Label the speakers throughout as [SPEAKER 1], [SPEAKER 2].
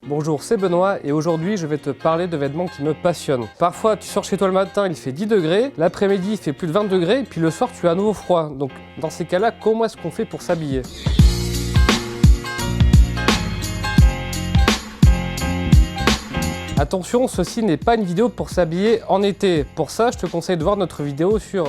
[SPEAKER 1] Bonjour, c'est Benoît et aujourd'hui je vais te parler de vêtements qui me passionnent. Parfois tu sors chez toi le matin, il fait 10 degrés, l'après-midi il fait plus de 20 degrés, puis le soir tu as à nouveau froid. Donc dans ces cas-là, comment est-ce qu'on fait pour s'habiller ? Attention, ceci n'est pas une vidéo pour s'habiller en été. Pour ça, je te conseille de voir notre vidéo sur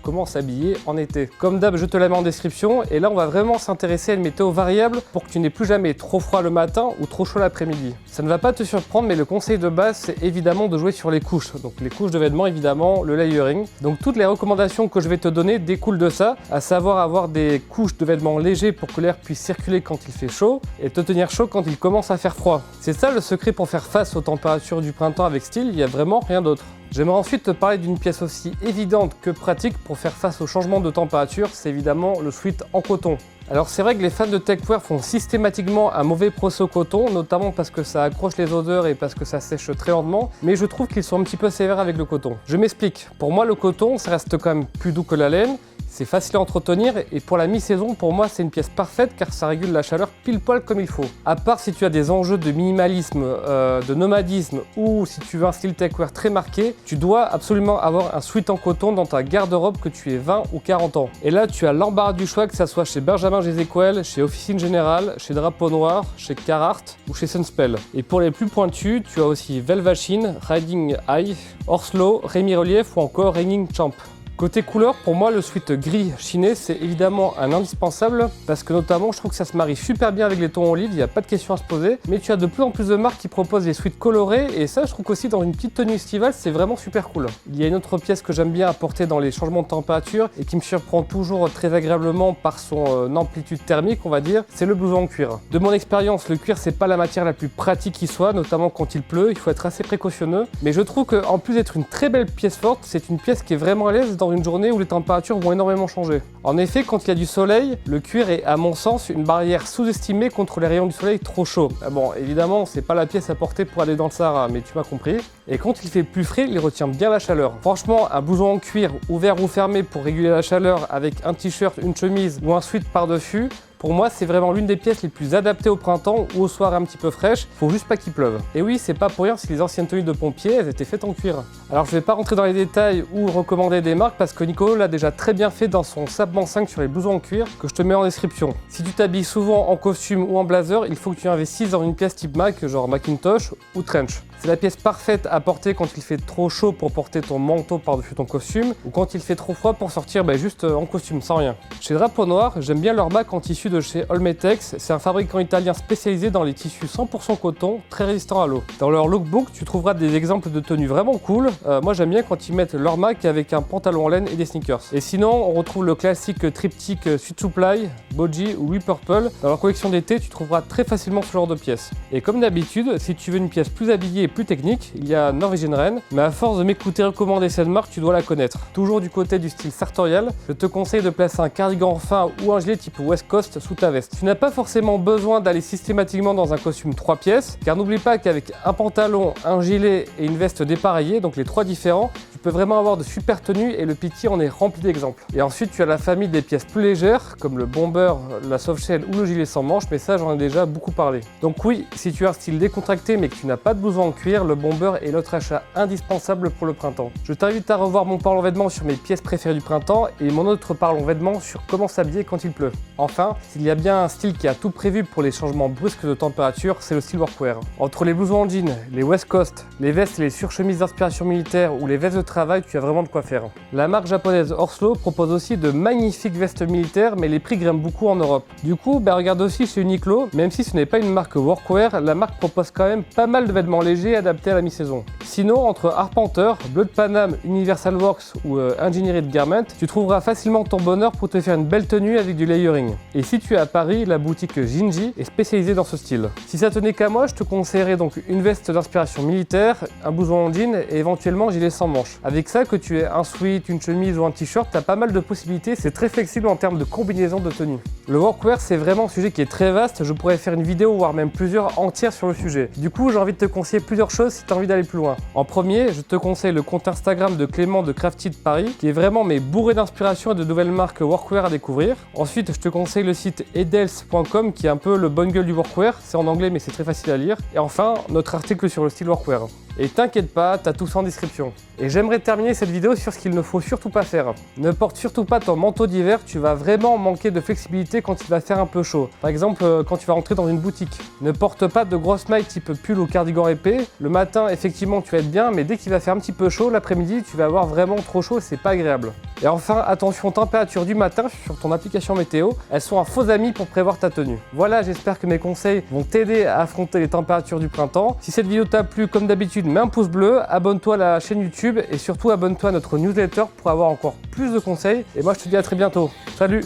[SPEAKER 1] comment s'habiller en été. Comme d'hab, je te la mets en description et là on va vraiment s'intéresser à une météo variable pour que tu n'aies plus jamais trop froid le matin ou trop chaud l'après-midi. Ça ne va pas te surprendre, mais le conseil de base c'est évidemment de jouer sur les couches. Donc les couches de vêtements, évidemment, le layering. Donc toutes les recommandations que je vais te donner découlent de ça, à savoir avoir des couches de vêtements légers pour que l'air puisse circuler quand il fait chaud et te tenir chaud quand il commence à faire froid. C'est ça le secret pour faire face aux températures du printemps avec style, il n'y a vraiment rien d'autre. J'aimerais ensuite te parler d'une pièce aussi évidente que pratique pour faire face au changement de température, c'est évidemment le sweat en coton. Alors c'est vrai que les fans de techwear font systématiquement un mauvais procès au coton, notamment parce que ça accroche les odeurs et parce que ça sèche très lentement, mais je trouve qu'ils sont un petit peu sévères avec le coton. Je m'explique, pour moi le coton ça reste quand même plus doux que la laine, c'est facile à entretenir et pour la mi-saison, pour moi, c'est une pièce parfaite car ça régule la chaleur pile poil comme il faut. À part si tu as des enjeux de minimalisme, de nomadisme ou si tu veux un style techwear très marqué, tu dois absolument avoir un sweat en coton dans ta garde-robe que tu aies 20 ou 40 ans. Et là, tu as l'embarras du choix, que ça soit chez Benjamin Jezekouel, chez Officine Générale, chez Drapeau Noir, chez Carhartt ou chez Sunspell. Et pour les plus pointus, tu as aussi Velvachine, Riding High, Horslow, Rémi Relief ou encore Reigning Champ. Côté couleur, pour moi, le sweat gris chiné, c'est évidemment un indispensable parce que notamment, je trouve que ça se marie super bien avec les tons olives, il n'y a pas de question à se poser. Mais tu as de plus en plus de marques qui proposent des sweats colorés et ça, je trouve qu'aussi dans une petite tenue estivale, c'est vraiment super cool. Il y a une autre pièce que j'aime bien apporter dans les changements de température et qui me surprend toujours très agréablement par son amplitude thermique, on va dire, c'est le blouson en cuir. De mon expérience, le cuir, c'est pas la matière la plus pratique qui soit, notamment quand il pleut, il faut être assez précautionneux. Mais je trouve qu'en plus d'être une très belle pièce forte, c'est une pièce qui est vraiment à l'aise dans une journée où les températures vont énormément changer. En effet, quand il y a du soleil, le cuir est à mon sens une barrière sous-estimée contre les rayons du soleil trop chauds. Bon, évidemment, c'est pas la pièce à porter pour aller dans le Sahara, mais tu m'as compris. Et quand il fait plus frais, il retient bien la chaleur. Franchement, un blouson en cuir ouvert ou fermé pour réguler la chaleur avec un t-shirt, une chemise ou un sweat par-dessus, pour moi, c'est vraiment l'une des pièces les plus adaptées au printemps ou aux soirs un petit peu fraîches, faut juste pas qu'il pleuve. Et oui, c'est pas pour rien si les anciennes tenues de pompiers, elles étaient faites en cuir. Alors je vais pas rentrer dans les détails ou recommander des marques parce que Nico l'a déjà très bien fait dans son Sapement 5 sur les blousons en cuir que je te mets en description. Si tu t'habilles souvent en costume ou en blazer, il faut que tu investisses dans une pièce type Mac, genre Macintosh ou Trench. C'est la pièce parfaite à porter quand il fait trop chaud pour porter ton manteau par-dessus ton costume ou quand il fait trop froid pour sortir juste en costume, sans rien. Chez Drapeau Noir, j'aime bien leur Mac en tissu de chez Olmetex. C'est un fabricant italien spécialisé dans les tissus 100% coton, très résistants à l'eau. Dans leur lookbook, tu trouveras des exemples de tenues vraiment cool. Moi, j'aime bien quand ils mettent leur Mac avec un pantalon en laine et des sneakers. Et sinon, on retrouve le classique triptyque Sweat Supply, Boji ou We Purple. Dans leur collection d'été, tu trouveras très facilement ce genre de pièces. Et comme d'habitude, si tu veux une pièce plus habillée et plus technique, il y a Norwegian Ren, mais à force de m'écouter recommander cette marque, tu dois la connaître. Toujours du côté du style sartorial, je te conseille de placer un cardigan fin ou un gilet type West Coast sous ta veste. Tu n'as pas forcément besoin d'aller systématiquement dans un costume 3 pièces, car n'oublie pas qu'avec un pantalon, un gilet et une veste dépareillée, donc les 3 différents, tu peux vraiment avoir de super tenues et le piti en est rempli d'exemples. Et ensuite, tu as la famille des pièces plus légères, comme le bomber, la softshell ou le gilet sans manches, mais ça, j'en ai déjà beaucoup parlé. Donc oui, si tu as un style décontracté mais que tu n'as pas de blouson en cuir, le bomber est l'autre achat indispensable pour le printemps. Je t'invite à revoir mon parlons vêtements sur mes pièces préférées du printemps et mon autre parlons vêtements sur comment s'habiller quand il pleut. Enfin, s'il y a bien un style qui a tout prévu pour les changements brusques de température, c'est le style workwear. Entre les blousons en jean, les West Coast, les vestes et les surchemises d'inspiration militaire ou les vestes de travail, tu as vraiment de quoi faire. La marque japonaise Horslow propose aussi de magnifiques vestes militaires, mais les prix grimpent beaucoup en Europe. Du coup, regarde aussi chez Uniqlo, même si ce n'est pas une marque workwear, la marque propose quand même pas mal de vêtements légers adaptés à la mi-saison. Sinon, entre Arpenteur, Bleu de Paname, Universal Works ou Engineered Garment, tu trouveras facilement ton bonheur pour te faire une belle tenue avec du layering. Et si tu es à Paris, la boutique Jinji est spécialisée dans ce style. Si ça tenait qu'à moi, je te conseillerais donc une veste d'inspiration militaire, un blouson en jean et éventuellement gilet sans manches. Avec ça, que tu aies un sweat, une chemise ou un t-shirt, tu as pas mal de possibilités, c'est très flexible en termes de combinaison de tenues. Le workwear, c'est vraiment un sujet qui est très vaste, je pourrais faire une vidéo voire même plusieurs entières sur le sujet. Du coup, j'ai envie de te conseiller plusieurs choses si tu as envie d'aller plus loin. En premier, je te conseille le compte Instagram de Clément de Crafted Paris, qui est vraiment bourré d'inspiration et de nouvelles marques workwear à découvrir. Ensuite, je te conseille le site edels.com qui est un peu le bonne gueule du workwear, c'est en anglais mais c'est très facile à lire. Et enfin, notre article sur le style workwear. Et t'inquiète pas, t'as tout ça en description. Et j'aimerais terminer cette vidéo sur ce qu'il ne faut surtout pas faire. Ne porte surtout pas ton manteau d'hiver, tu vas vraiment manquer de flexibilité quand il va faire un peu chaud. Par exemple, quand tu vas rentrer dans une boutique. Ne porte pas de grosses mailles type pull ou cardigan épais. Le matin, effectivement, tu vas être bien, mais dès qu'il va faire un petit peu chaud, l'après-midi, tu vas avoir vraiment trop chaud et c'est pas agréable. Et enfin, attention température du matin sur ton application météo, elles sont un faux ami pour prévoir ta tenue. Voilà, j'espère que mes conseils vont t'aider à affronter les températures du printemps. Si cette vidéo t'a plu, comme d'habitude, mets un pouce bleu, abonne-toi à la chaîne YouTube et surtout abonne-toi à notre newsletter pour avoir encore plus de conseils. Et moi, je te dis à très bientôt. Salut!